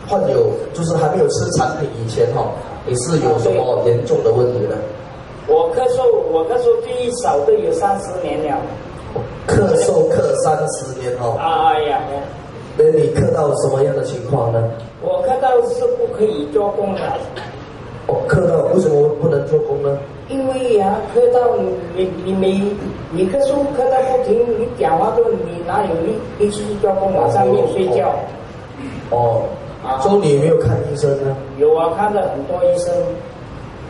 患有就是还没有吃产品以前哈，你是有什么严重的问题呢？我咳嗽最少都有30年了。咳嗽咳30年哦。哎呀。那你咳到什么样的情况呢？我咳到是不可以做工的。哦，咳到为什么不能做工呢？因为呀，咳到你咳嗽咳到不停，你讲话都你哪有力气去做工？马上面睡觉。哦。所以你有没有看医生呢？有啊，看了很多医生。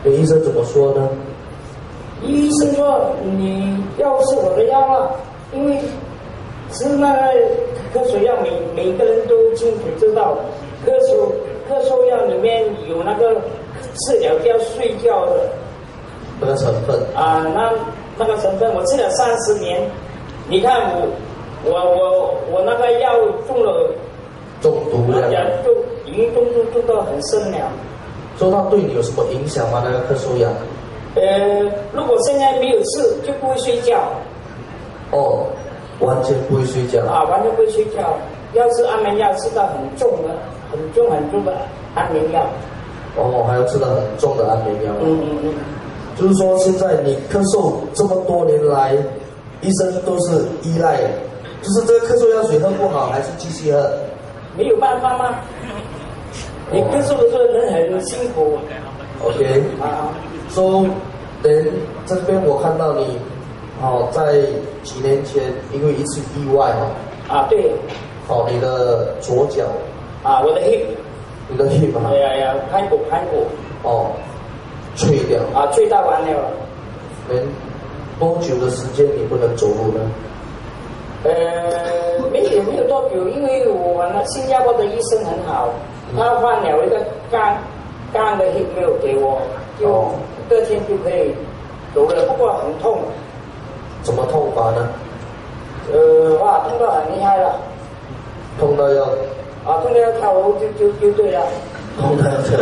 那医生怎么说呢？医生说你药是我的药啊，因为吃那个咳嗽药，每个人都清楚知道，咳嗽药里面有那个治疗叫睡觉的那个成分啊，那个成分我吃了30年，你看我那个药中毒了，就已经中到很深了。说它对你有什么影响吗？那个咳嗽药？如果现在没有吃，就不会睡觉。哦，完全不会睡觉啊，完全不会睡觉。要吃安眠药，吃到很重的安眠药。哦，还要吃到很重的安眠药。就是说，现在你咳嗽这么多年来，医生都是依赖，就是这个咳嗽药水喝不好，还是继续喝？没有办法吗？你咳嗽的时候人很辛苦。OK。So， 这边我看到你，在几年前因为一次意外对。你的左脚。我的 hip。你的 hip 吗？呀，髋骨。脆掉。脆到完了。多久的时间你不能走路呢？没有多久，因为我新加坡的医生很好，他换了一个钢的 hip 没有给我，就第二天就可以走了，不过很痛。怎么痛法呢？痛到很厉害了。痛到要跳楼就对了。痛到要跳楼。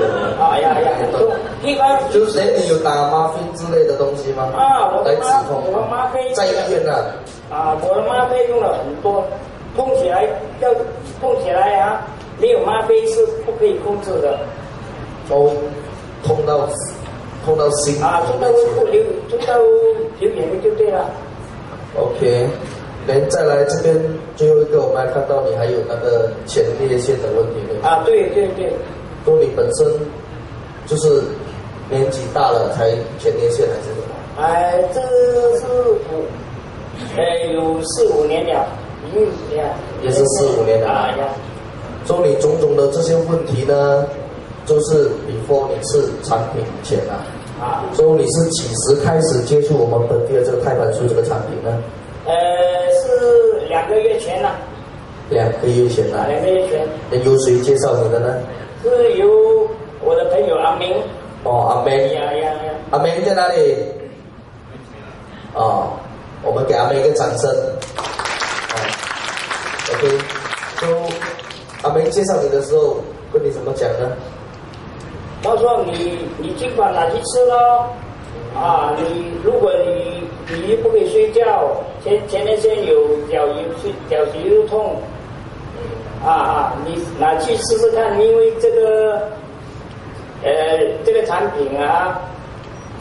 呀，一般就是你有打吗啡之类的东西吗？我来止痛。我的吗啡在医院呢。我的吗啡用了很多，痛起来没有吗啡是不可以控制的。痛到心。痛到流眼泪就对了。OK。再来这边最后一个，我们还看到你还有那个前列腺的问题。对。说你本身就是年纪大了才前列腺还是什么？这是有4-5年了，也是4-5年了。说你种种的这些问题呢，就是 before 你吃产品前说你是几时开始接触我们本地的这个胎盘素这个产品呢？是2个月前了。2个月前了。2个月前。由谁介绍你的呢？是由我的朋友阿明。阿明。阿明在哪里？我们给阿明一个掌声。OK。阿明介绍你的时候跟你怎么讲呢？他说你尽管拿去吃咯。如果你不可以睡觉，前列腺有脚趾又痛，你拿去试试看，因为这个产品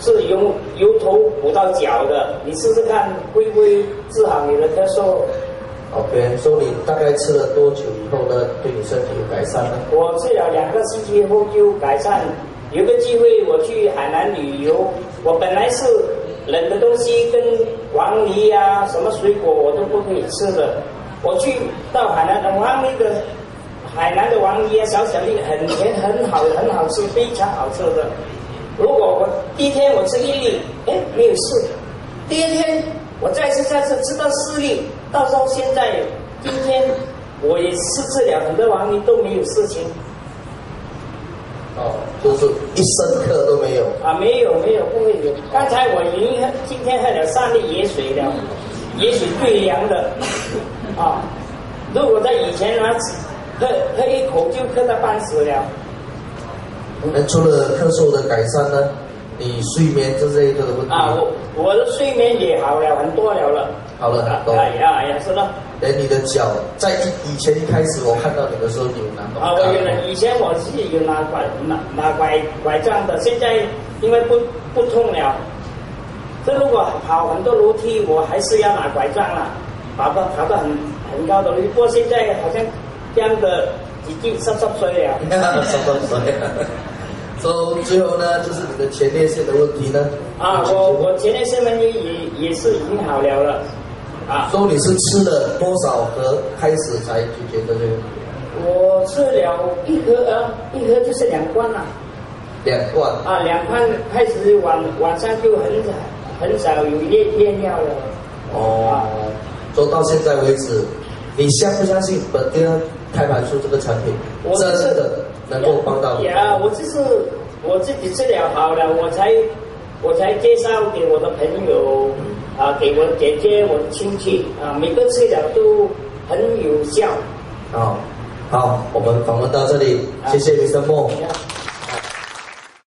是由头补到脚的，你试试看会不会治好你的咳嗽。OK， 说你大概吃了多久以后呢，对你身体有改善呢？我吃了2个星期后就改善。有个机会我去海南旅游，我本来是冷的东西跟黄梨什么水果我都不可以吃的。我去到海南的黄梨小小粒，很甜，很好吃，非常好吃的。如果我第一天我吃1粒，没有事，第二天我再吃吃到4粒，到时候现在今天我也吃了很多黄梨都没有事情。就是一升课都没有。没有，不会有。刚才我今天喝了3粒野水了，野水最凉的。如果在以前喝一口就喝到半死了。那除了咳嗽的改善呢，你睡眠这一个的问题？我的睡眠也好了很多了。好了，呀，是的。连你的脚在以前一开始我看到你的时候，你有拿拐杖？以前我是有拿拐杖的，现在因为不痛了。这如果跑很多楼梯，我还是要拿拐杖啦，跑到很高的楼梯。不过现在好像这样的已经30岁了。30岁。所以最后呢，就是你的前列腺的问题呢？我前列腺问题也是已经好了。所以你是吃了多少盒开始才解决的这个？我吃了一盒就是2罐了。2罐。2罐开始晚上就很少有夜尿了。所以到现在为止，你相不相信本地开盘术这个产品真的能够帮到你？我自己治疗好了，我才介绍给我的朋友。给我的姐姐、我的亲戚每个治疗都很有效。好，我们访问到这里，谢谢Mr. Mo。